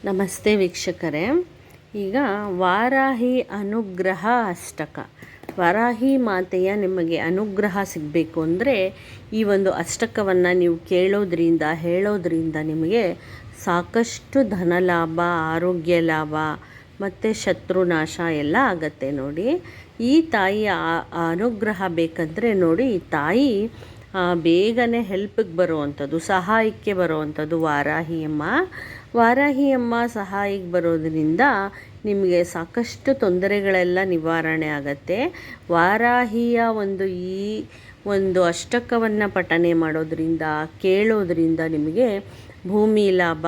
ನಮಸ್ತೆ ವೀಕ್ಷಕರೇ. ಈಗ ವಾರಾಹಿ ಅನುಗ್ರಹ ಅಷ್ಟಕ, ವಾರಾಹಿ ಮಾತೆಯ ನಿಮಗೆ ಅನುಗ್ರಹ ಸಿಗಬೇಕು ಅಂದರೆ ಈ ಒಂದು ಅಷ್ಟಕವನ್ನು ನೀವು ಕೇಳೋದ್ರಿಂದ ಹೇಳೋದ್ರಿಂದ ನಿಮಗೆ ಸಾಕಷ್ಟು ಧನಲಾಭ, ಆರೋಗ್ಯ ಲಾಭ ಮತ್ತು ಶತ್ರುನಾಶ ಎಲ್ಲ ಆಗತ್ತೆ. ನೋಡಿ, ಈ ತಾಯಿಯ ಅನುಗ್ರಹ ಬೇಕಂದರೆ ನೋಡಿ, ಈ ತಾಯಿ ಬೇಗನೆ ಹೆಲ್ಪಿಗೆ ಬರುವಂಥದ್ದು, ಸಹಾಯಕ್ಕೆ ಬರುವಂಥದ್ದು ವಾರಾಹಿ ಅಮ್ಮ ಸಹಾಯಕ್ಕೆ ಬರೋದರಿಂದ ನಿಮಗೆ ಸಾಕಷ್ಟು ತೊಂದರೆಗಳೆಲ್ಲ ನಿವಾರಣೆ ಆಗತ್ತೆ. ವಾರಾಹಿಯ ಈ ಒಂದು ಅಷ್ಟಕವನ್ನು ಪಠನೆ ಮಾಡೋದ್ರಿಂದ, ಕೇಳೋದ್ರಿಂದ ನಿಮಗೆ ಭೂಮಿ ಲಾಭ,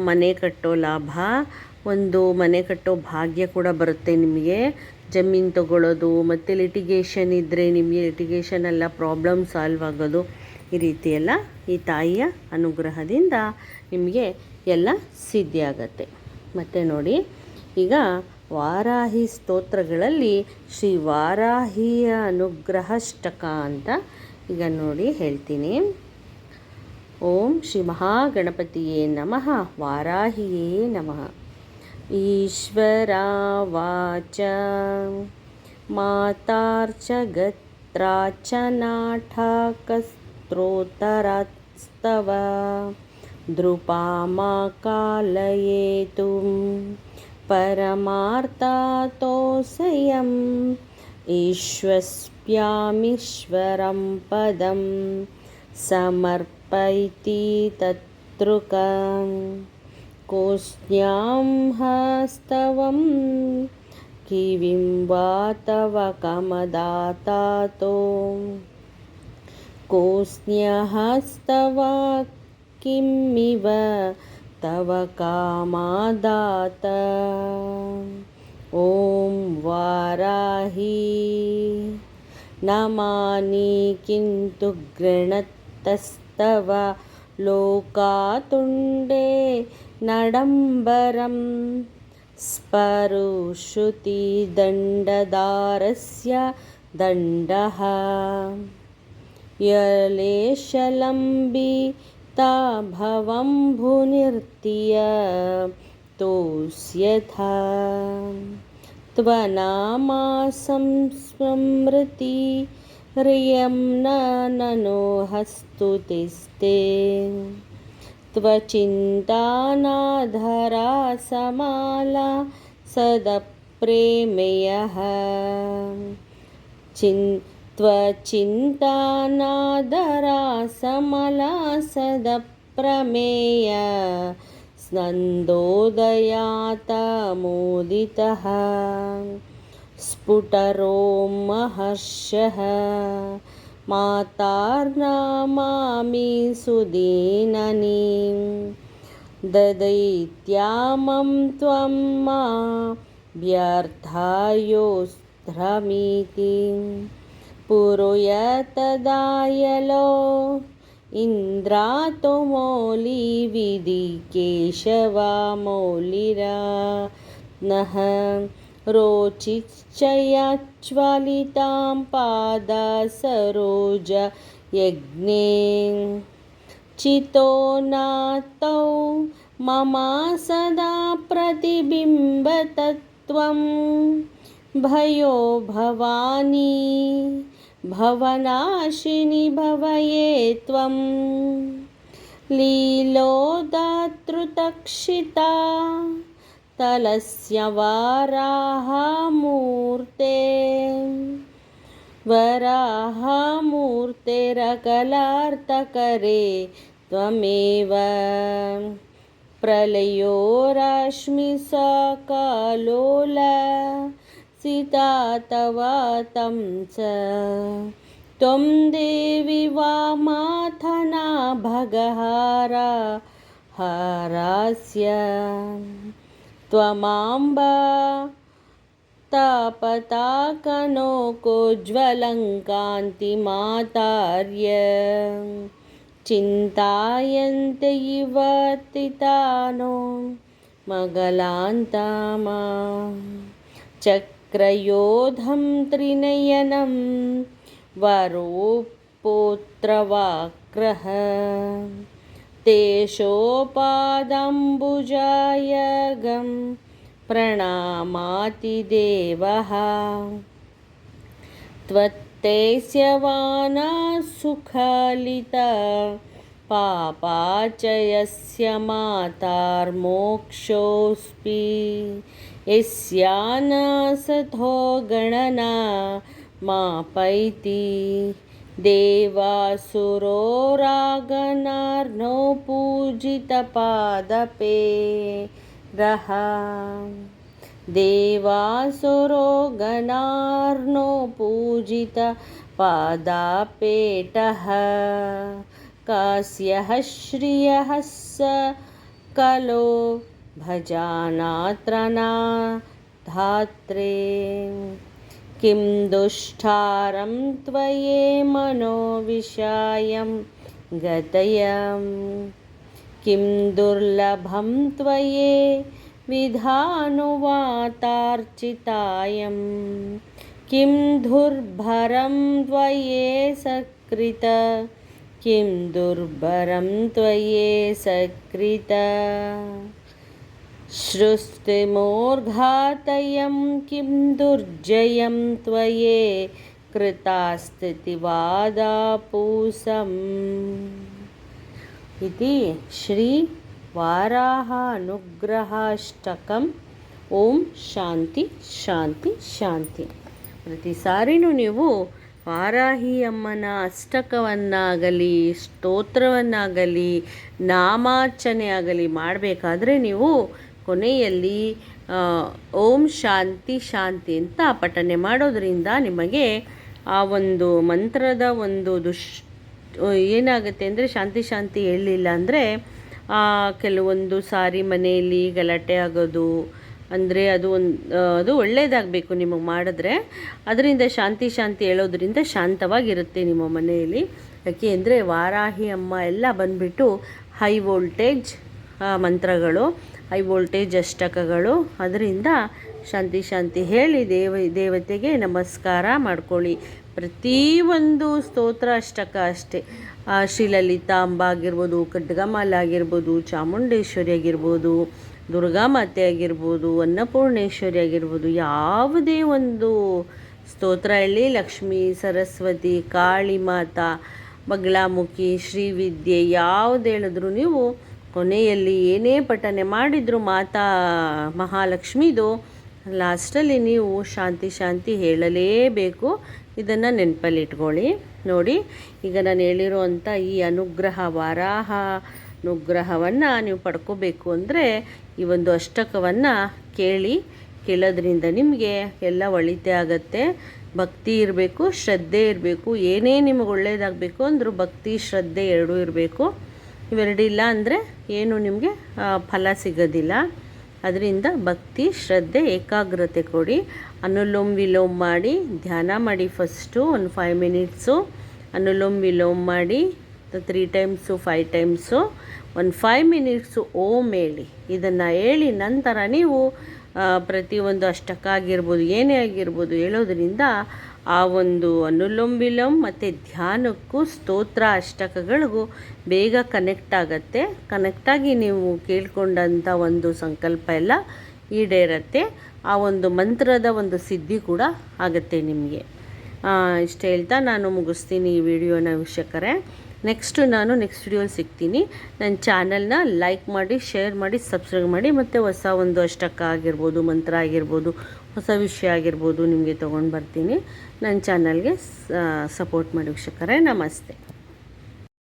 ಮನೆ ಕಟ್ಟೋ ಲಾಭ, ಒಂದು ಮನೆ ಕಟ್ಟೋ ಭಾಗ್ಯ ಕೂಡ ಬರುತ್ತೆ. ನಿಮಗೆ ಜಮೀನು ತಗೊಳ್ಳೋದು ಮತ್ತು ಲಿಟಿಗೇಷನ್ ಇದ್ದರೆ ನಿಮಗೆ ಲಿಟಿಗೇಷನ್ ಎಲ್ಲ ಪ್ರಾಬ್ಲಮ್ ಸಾಲ್ವ್ ಆಗೋದು, ಈ ರೀತಿಯೆಲ್ಲ ಈ ತಾಯಿಯ ಅನುಗ್ರಹದಿಂದ ನಿಮಗೆ ಎಲ್ಲ ಸಿದ್ಧಿ ಆಗತ್ತೆ. ಮತ್ತು ನೋಡಿ, ಈಗ ವಾರಾಹಿ ಸ್ತೋತ್ರಗಳಲ್ಲಿ ಶ್ರೀ ವಾರಾಹಿಯ ಅನುಗ್ರಹಾಷ್ಟಕ ಅಂತ ಈಗ ನೋಡಿ ಹೇಳ್ತೀನಿ. ಓಂ ಶ್ರೀ ಮಹಾಗಣಪತಿಯೇ ನಮಃ, ವಾರಾಹಿಯೇ ನಮಃ. ಈಶ್ವರಾವಾಚ ಮಾತಾರ್ಚ ನಾಠಕಸ್ತೋತರಸ್ತವ ದ್ರುಪಾಮಾಕಾಲಯೇತು ಪರಮಾರ್ಥತೋಸಯಂ ಈಶ್ವಸ್ಯಾಮೀಶ್ವರಂ ಪದಂ ಸಮರ್ಪಯಿತಿ ತತ್ರುಕ ಕೋಸ್ನ್ಯಾಂ ಹಸ್ತವಂ ಕಿವಿಂ ವಾ ತವ ಕಮದಾತಾತೋ ಕೋಸ್ನ್ಯಹಸ್ತವ ಕಿಮ್ಮಿವ ತವ ಕಾಮಾದಾತ. ಓಂ ವಾರಾಹಿ ನಮಾನಿ ಕಿಂತು ಗೃಣತಸ್ತವ ಲೋಕಾತುಂಡೇ ನಡಂಬರಂ ಸ್ಪರುಷುತಿ ದಂಡದಾರಸ್ಯ ದಂಡಃ ಯಲೇಶಲಂಬಿತಾ ಭವಂಭುನಿರ್ತಿಯ ತೋಸ್ಯಥಾ ತ್ವನಾಮಾ ಸಂಸ್ಮೃತಿ ರಿಯಂ ನನೋ ಹಸ್ತುತಿಸ್ತೆ ತ್ವಚಿಂತಾನಾಧರಾ ಸಮಾಲಾ ಸದಪ್ರೇಮೇಯಃ ತ್ವಚಿಂತಾನಾದರಾ ಸಮಲಾ ಸದಪ್ರಮೇಯ ಸ್ನಂದೋದಯಾತ ಮೋದಿತಃ ಸ್ಫುಟರೋಮಹರ್ಷಃ ಮಾತಾರ್ನಮಾಮಿ ಸುದೀನನೀಂ ದದೈತ್ಯಾಮಂ ತ್ವಂ ಮಾ ವ್ಯರ್ಥಾಯೋಸ್ತ್ರಮಿತಿ ಪುರುಯತದಾಯಲೋ ಇಂದ್ರಾತೋ ಮೌಲಿ ವಿಧಿ ಕೇಶವ ಮೌಲಿರಾ ನಃ ರೋಚಿಶ್ಚಯಾಜ್ವಲಿತಾಂ ಪಾದ ಸರೋಜ ಯಜ್ಞೇ ಚಿತೋ ನಾತೌ ಮಮ ಸದಾ ಪ್ರತಿಬಿಂಬತತ್ವಂ ಭಯೋ ಭವಾನಿ ಭವನಾಶಿನಿ ಭವಯೇ ತ್ವಂ ಲೀಲೋದಾತೃತಕ್ಷಿತಾ ತಲಸ್ಯ ವರಾಹಮೂರ್ತೆ ವರಾಹಮೂರ್ತೆರಕಲಾರ್ತಕರೆ ತ್ವಮೇವ ಪ್ರಲಯೋ ರಶ್ಮಿ ಸಕಲೋಲ ಸೀತಾ ತವ तं च त्वं देवी वामाथना भगहार हारास्य त्वमाम्ब तापताकनोकोज्ज्वलङ्कान्तिमातार्य चिन्तायन्ते युवतितानो मगलान्तामा चक्रयोधं त्रिनयनं वरोपोत्रवाक्रः तेषोपादम्बुजाय गं प्रणमाति देवः त्वत्तेस्यवाना सुखलिता पापाचयस्य मातार्मोक्षोऽस्ति यस्यानसथो गणना मापैति देवासुरो रागनार्नो पूजितपादपे रः देवासुरो गणार्नो पूजितपादापेटः कास्यः श्रियः स कलो भजानात्रनाधात्रे किं दुष्टारं त्वये मनोविषायं गतयं किं दुर्लभं त्वये विधानुवातार्चितायं किं दुर्भरं त्वये सकृत किं दुर्भरं त्वये सकृत सृष्टिमोर्घातयं किं दुर्जयं त्वये कृतास्तिवादापूसम् इति श्री वाराह अनुग्रहाष्टकं ಓಂ ಶಾಂತಿ ಶಾಂತಿ ಶಾಂತಿ. ಪ್ರತಿ ಸಾರಿನೂ ನೀವು ವಾರಾಹಿ ಅಮ್ಮನ ಅಷ್ಟಕವನ್ನಾಗಲಿ ಸ್ತೋತ್ರವನ್ನಾಗಲಿ ನಾಮಾರ್ಚನೆ ಆಗಲಿ ಮಾಡಬೇಕಾದ್ರೆ ನೀವು ಕೊನೆಯಲ್ಲಿ ಓಂ ಶಾಂತಿ ಶಾಂತಿ ಅಂತ ಪಠನೆ ಮಾಡೋದರಿಂದ ನಿಮಗೆ ಆ ಒಂದು ಮಂತ್ರದ ಒಂದು ಏನಾಗುತ್ತೆ ಅಂದರೆ ಶಾಂತಿ ಶಾಂತಿ ಹೇಳಲಿಲ್ಲ ಅಂದರೆ ಕೆಲವೊಂದು ಸಾರಿ ಮನೆಯಲ್ಲಿ ಗಲಾಟೆ ಆಗೋದು, ಅಂದರೆ ಅದು ಒಳ್ಳೆಯದಾಗಬೇಕು ನಿಮಗೆ ಮಾಡಿದ್ರೆ, ಅದರಿಂದ ಶಾಂತಿ ಶಾಂತಿ ಹೇಳೋದ್ರಿಂದ ಶಾಂತವಾಗಿರುತ್ತೆ ನಿಮ್ಮ ಮನೆಯಲ್ಲಿ. ಯಾಕೆ ಅಂದರೆ ವಾರಾಹಿ ಅಮ್ಮ ಎಲ್ಲ ಬಂದುಬಿಟ್ಟು ಹೈ ವೋಲ್ಟೇಜ್ ಮಂತ್ರಗಳು, ಹೈ ವೋಲ್ಟೇಜ್ ಅಷ್ಟಕಗಳು. ಅದರಿಂದ ಶಾಂತಿ ಶಾಂತಿ ಹೇಳಿ ದೇವತೆಗೆ ನಮಸ್ಕಾರ ಮಾಡ್ಕೊಳ್ಳಿ. ಪ್ರತಿಯೊಂದು ಸ್ತೋತ್ರ ಅಷ್ಟಕ ಅಷ್ಟೇ, ಶ್ರೀಲಲಿತಾಂಬ ಆಗಿರ್ಬೋದು, ಖಡ್ಗಮಾಲ ಆಗಿರ್ಬೋದು, ಚಾಮುಂಡೇಶ್ವರಿ ಆಗಿರ್ಬೋದು, ದುರ್ಗಾಮಾತೆ ಆಗಿರ್ಬೋದು, ಅನ್ನಪೂರ್ಣೇಶ್ವರಿ ಆಗಿರ್ಬೋದು, ಯಾವುದೇ ಒಂದು ಸ್ತೋತ್ರ ಹೇಳಿ, ಲಕ್ಷ್ಮೀ, ಸರಸ್ವತಿ, ಕಾಳಿ ಮಾತಾ, ಬಗ್ಲಾಮುಖಿ, ಶ್ರೀವಿದ್ಯೆ ಯಾವುದು ಹೇಳಿದ್ರು ನೀವು ಕೊನೆಯಲ್ಲಿ ಏನೇ ಪಠನೆ ಮಾಡಿದರೂ ಮಾತಾ ಮಹಾಲಕ್ಷ್ಮಿದು ಲಾಸ್ಟಲ್ಲಿ ನೀವು ಶಾಂತಿ ಶಾಂತಿ ಹೇಳಲೇಬೇಕು. ಇದನ್ನು ನೆನಪಲ್ಲಿಟ್ಕೊಳ್ಳಿ. ನೋಡಿ, ಈಗ ನಾನು ಹೇಳಿರುವಂಥ ಈ ಅನುಗ್ರಹ, ವಾರಾಹ ಅನುಗ್ರಹವನ್ನು ನೀವು ಪಡ್ಕೋಬೇಕು ಅಂದರೆ ಈ ಒಂದು ಅಷ್ಟಕವನ್ನು ಕೇಳೋದ್ರಿಂದ ನಿಮಗೆ ಎಲ್ಲ ಒಳಿತೆ ಆಗುತ್ತೆ. ಭಕ್ತಿ ಇರಬೇಕು, ಶ್ರದ್ಧೆ ಇರಬೇಕು. ಏನೇ ನಿಮಗೆ ಒಳ್ಳೆಯದಾಗಬೇಕು ಅಂದರೂ ಭಕ್ತಿ ಶ್ರದ್ಧೆ ಎರಡೂ ಇರಬೇಕು. ಇವೆರಡಿಲ್ಲ ಅಂದರೆ ಏನು ನಿಮಗೆ ಫಲ ಸಿಗೋದಿಲ್ಲ. ಅದರಿಂದ ಭಕ್ತಿ ಶ್ರದ್ಧೆ ಏಕಾಗ್ರತೆ ಕೊಡಿ. ಅನುಲೋಮ್ ವಿಲೋಮ್ ಮಾಡಿ ಧ್ಯಾನ ಮಾಡಿ. ಫಸ್ಟು ಒಂದು 5 ಮಿನಿಟ್ಸು ಅನುಲೋಮ್ ವಿಲೋಮ್ ಮಾಡಿ, 3 ಟೈಮ್ಸು 5 ಟೈಮ್ಸು, ಒಂದು 5 ಮಿನಿಟ್ಸು ಓಮ್ ಹೇಳಿ. ಇದನ್ನು ಹೇಳಿ ನಂತರ ನೀವು ಪ್ರತಿಯೊಂದು ಅಷ್ಟಕ ಆಗಿರ್ಬೋದು, ಏನೇ ಆಗಿರ್ಬೋದು ಹೇಳೋದ್ರಿಂದ ಆ ಒಂದು ಅನುಲೋಮ್ ವಿಲೋಮ್ ಮತ್ತು ಧ್ಯಾನಕ್ಕೂ ಸ್ತೋತ್ರ ಅಷ್ಟಕಗಳಿಗೂ ಬೇಗ ಕನೆಕ್ಟ್ ಆಗುತ್ತೆ. ಕನೆಕ್ಟಾಗಿ ನೀವು ಕೇಳ್ಕೊಂಡಂಥ ಒಂದು ಸಂಕಲ್ಪ ಎಲ್ಲ ಈಡೇರುತ್ತೆ. ಆ ಒಂದು ಮಂತ್ರದ ಒಂದು ಸಿದ್ಧಿ ಕೂಡ ಆಗುತ್ತೆ ನಿಮಗೆ. ಇಷ್ಟು ಹೇಳ್ತಾ ನಾನು ಮುಗಿಸ್ತೀನಿ ಈ ವಿಡಿಯೋನ ವೀಕ್ಷಕರೇ. ನಾನು ನೆಕ್ಸ್ಟ್ ವಿಡಿಯೋಲಿ ಸಿಗ್ತೀನಿ. ನನ್ನ ಚಾನಲ್ನ ಲೈಕ್ ಮಾಡಿ, ಶೇರ್ ಮಾಡಿ, ಸಬ್ಸ್ಕ್ರೈಬ್ ಮಾಡಿ. ಮತ್ತು ಹೊಸ ಒಂದು ಅಷ್ಟಕ ಆಗಿರ್ಬೋದು, ಮಂತ್ರ ಆಗಿರ್ಬೋದು, ಹೊಸ ವಿಷಯ ಆಗಿರ್ಬೋದು ನಿಮಗೆ ತೊಗೊಂಡು ಬರ್ತೀನಿ. ನನ್ನ ಚಾನಲ್ಗೆ ಸಪೋರ್ಟ್ ಮಾಡಿ ವೀಕ್ಷಕರೇ. ನಮಸ್ತೆ.